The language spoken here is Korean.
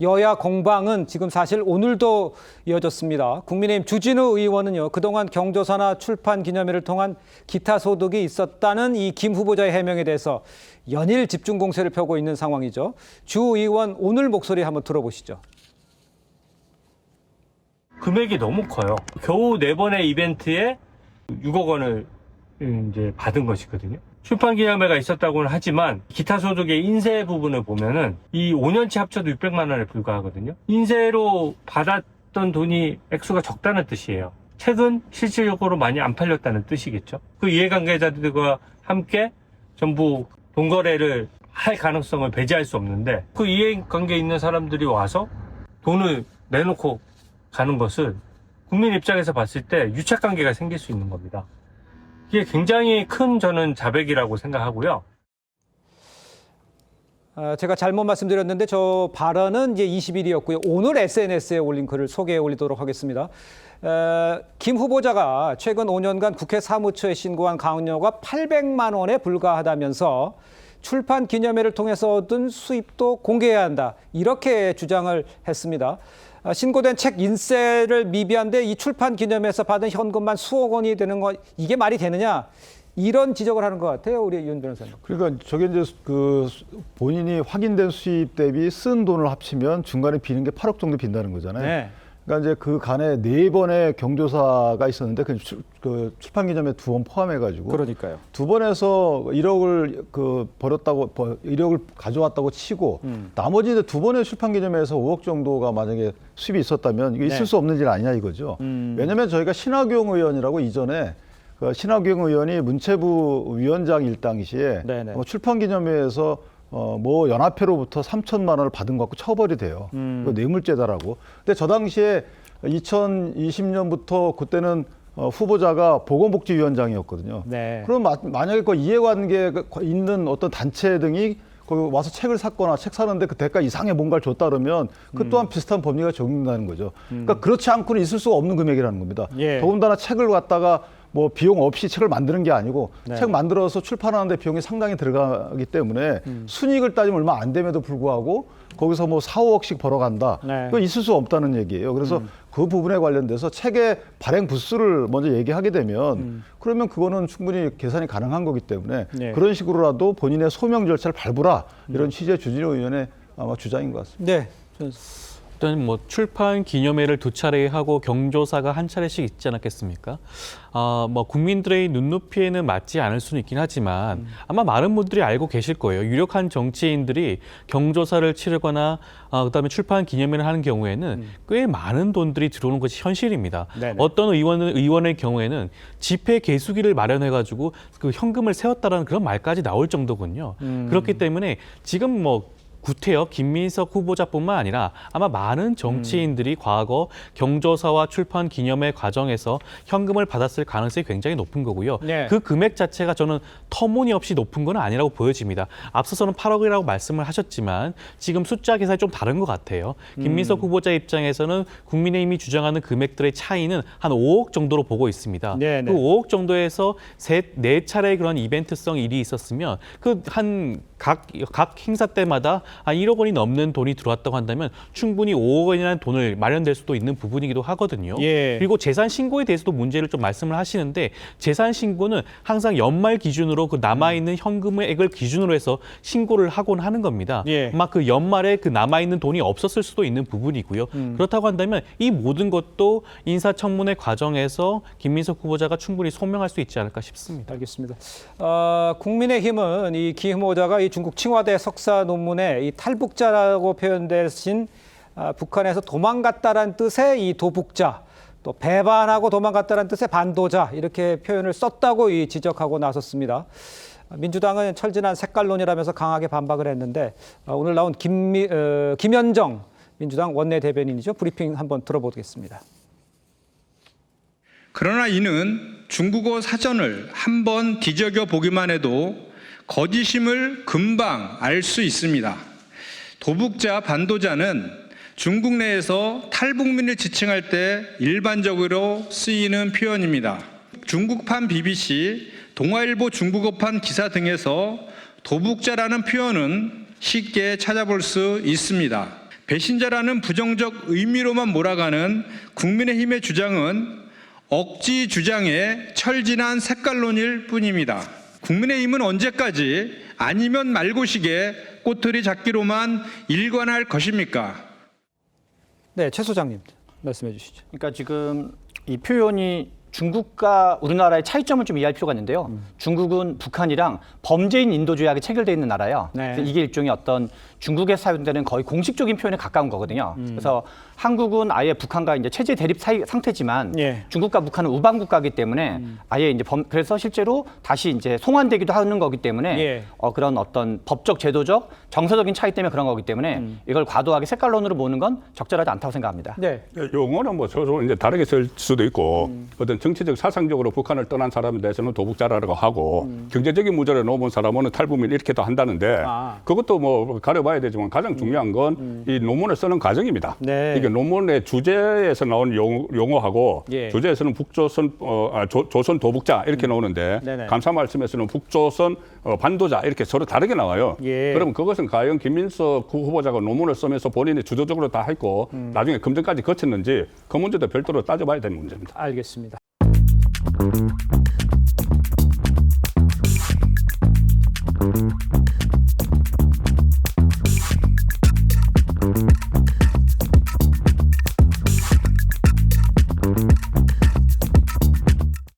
여야 공방은 지금 사실 오늘도 이어졌습니다. 국민의힘 주진우 의원은요, 그동안 경조사나 출판 기념회를 통한 기타 소득이 있었다는 이 김 후보자의 해명에 대해서 연일 집중 공세를 펴고 있는 상황이죠. 주 의원 오늘 목소리 한번 들어보시죠. 금액이 너무 커요. 겨우 4번의 이벤트에 6억 원을 이제 받은 것이거든요. 출판 기념회가 있었다고는 하지만 기타 소득의 인세 부분을 보면은 이 5년치 합쳐도 600만 원에 불과하거든요. 인세로 받았던 돈이 액수가 적다는 뜻이에요. 책은 실질적으로 많이 안 팔렸다는 뜻이겠죠. 그 이해관계자들과 함께 전부 돈 거래를 할 가능성을 배제할 수 없는데 그 이해관계에 있는 사람들이 와서 돈을 내놓고 가는 것은 국민 입장에서 봤을 때 유착관계가 생길 수 있는 겁니다. 이게 굉장히 큰 저는 자백이라고 생각하고요. 제가 잘못 말씀드렸는데 저 발언은 이제 20일이었고요. 오늘 SNS에 올린 글을 소개해 올리도록 하겠습니다. 김 후보자가 최근 5년간 국회 사무처에 신고한 강요가 800만 원에 불과하다면서 출판 기념회를 통해서 얻은 수입도 공개해야 한다. 이렇게 주장을 했습니다. 신고된 책 인세를 미비한데 이 출판 기념회에서 받은 현금만 수억 원이 되는 거 이게 말이 되느냐? 이런 지적을 하는 것 같아요, 우리 윤 변호사님. 그러니까 저게 이제 그 본인이 확인된 수입 대비 쓴 돈을 합치면 중간에 비는 게 8억 정도 빈다는 거잖아요. 네. 그러니까 이제 그 간에 4번의 경조사가 있었는데 그 출판 기념회 2번 포함해가지고 그러니까요. 2번에서 1억을 벌었다고 1억을 가져왔다고 치고 나머지 이제 2번의 출판 기념회에서 5억 정도가 만약에 수입이 있었다면 이게 있을 수 없는 일 아니냐 이거죠. 왜냐하면 저희가 신학용 의원이라고 이전에 그 신학용 의원이 문체부 위원장일 당시에 출판 기념회에서 뭐 연합회로부터 3천만 원을 받은 것 갖고 처벌이 돼요. 그 뇌물죄다라고. 근데 저 당시에 2020년부터 그때는 후보자가 보건복지위원장이었거든요. 네. 그럼 만약에 그 이해관계가 있는 어떤 단체 등이 거기 와서 책을 샀거나 책 사는데 그 대가 이상의 뭔가를 줬다 그러면 그 또한 비슷한 법리가 적용된다는 거죠. 그러니까 그렇지 않고는 있을 수가 없는 금액이라는 겁니다. 예. 더군다나 책을 갖다가 뭐 비용 없이 책을 만드는 게 아니고 책 만들어서 출판하는데 비용이 상당히 들어가기 때문에 순이익을 따지면 얼마 안 됨에도 불구하고 거기서 뭐 4, 5억씩 벌어간다. 그거 있을 수 없다는 얘기예요. 그래서 그 부분에 관련돼서 책의 발행 부수를 먼저 얘기하게 되면 그러면 그거는 충분히 계산이 가능한 거기 때문에 그런 식으로라도 본인의 소명 절차를 밟으라 이런 취지의 주진우 의원의 아마 주장인 것 같습니다. 네. 일단 뭐 출판 기념회를 2차례 하고 경조사가 한 차례씩 있지 않았겠습니까? 뭐 국민들의 눈높이에는 맞지 않을 수는 있긴 하지만 아마 많은 분들이 알고 계실 거예요. 유력한 정치인들이 경조사를 치르거나 그다음에 출판 기념회를 하는 경우에는 꽤 많은 돈들이 들어오는 것이 현실입니다. 네네. 어떤 의원의 경우에는 집회 개수기를 마련해가지고 그 현금을 세웠다라는 그런 말까지 나올 정도군요. 그렇기 때문에 지금 뭐 구태여 김민석 후보자뿐만 아니라 아마 많은 정치인들이 과거 경조사와 출판 기념회 과정에서 현금을 받았을 가능성이 굉장히 높은 거고요. 네. 그 금액 자체가 저는 터무니없이 높은 건 아니라고 보여집니다. 앞서서는 8억이라고 말씀을 하셨지만 지금 숫자 계산이 좀 다른 것 같아요. 김민석 후보자 입장에서는 국민의힘이 주장하는 금액들의 차이는 한 5억 정도로 보고 있습니다. 네네. 그 5억 정도에서 4차례의 그런 이벤트성 일이 있었으면 그 한 각 행사 때마다 1억 원이 넘는 돈이 들어왔다고 한다면 충분히 5억 원이라는 돈을 마련될 수도 있는 부분이기도 하거든요. 예. 그리고 재산 신고에 대해서도 문제를 좀 말씀을 하시는데 재산 신고는 항상 연말 기준으로 그 남아있는 현금액을 기준으로 해서 신고를 하곤 하는 겁니다. 예. 아마 그 연말에 그 남아있는 돈이 없었을 수도 있는 부분이고요. 그렇다고 한다면 이 모든 것도 인사청문회 과정에서 김민석 후보자가 충분히 소명할 수 있지 않을까 싶습니다. 알겠습니다. 국민의힘은 이 김 후보자가 이 중국 칭화대 석사 논문에 이 탈북자라고 표현되신 북한에서 도망갔다라는 뜻의 이 도북자, 또 배반하고 도망갔다라는 뜻의 반도자 이렇게 표현을 썼다고 이 지적하고 나섰습니다. 민주당은 철진한 색깔론이라면서 강하게 반박을 했는데 오늘 나온 김현정 민주당 원내대변인이죠. 브리핑 한번 들어보겠습니다. 그러나 이는 중국어 사전을 한번 뒤적여 보기만 해도 거짓임을 금방 알 수 있습니다. 도북자, 반도자는 중국 내에서 탈북민을 지칭할 때 일반적으로 쓰이는 표현입니다. 중국판 BBC, 동아일보 중국어판 기사 등에서 도북자라는 표현은 쉽게 찾아볼 수 있습니다. 배신자라는 부정적 의미로만 몰아가는 국민의힘의 주장은 억지 주장의 철진한 색깔론일 뿐입니다. 국민의힘은 언제까지 아니면 말고식의 꼬투리 잡기로만 일관할 것입니까? 네, 최 소장님 말씀해 주시죠. 그러니까 지금 이 표현이 중국과 우리나라의 차이점을 좀 이해할 필요가 있는데요. 중국은 북한이랑 범죄인 인도 조약이 체결되어 있는 나라예요. 네. 그래서 이게 일종의 어떤 중국에 사용되는 거의 공식적인 표현에 가까운 거거든요. 그래서 한국은 아예 북한과 이제 체제 대립 상태지만 예. 중국과 북한은 우방 국가이기 때문에 아예 이제 그래서 실제로 다시 이제 송환되기도 하는 거기 때문에 예. 그런 어떤 법적, 제도적, 정서적인 차이 때문에 그런 거기 때문에 이걸 과도하게 색깔론으로 보는 건 적절하지 않다고 생각합니다. 네. 용어는 뭐 서로 이제 다르게 쓸 수도 있고 어떤 정치적 사상적으로 북한을 떠난 사람에 대해서는 도북자라고 하고 경제적인 문제를 넘은 사람은 탈북민 이렇게도 한다는데 아. 그것도 뭐 가려봐야 되지만 가장 중요한 건 이 논문을 쓰는 과정입니다. 네. 이게 논문의 주제에서 나온 용어하고 예. 주제에서는 북조선 조선 도북자 이렇게 나오는데 네네. 감사 말씀에서는 북조선 반도자 이렇게 서로 다르게 나와요. 예. 그러면 그것은 과연 김민석 후보자가 논문을 쓰면서 본인이 주도적으로 다 했고 나중에 검증까지 거쳤는지 그 문제도 별도로 따져봐야 되는 문제입니다. 알겠습니다.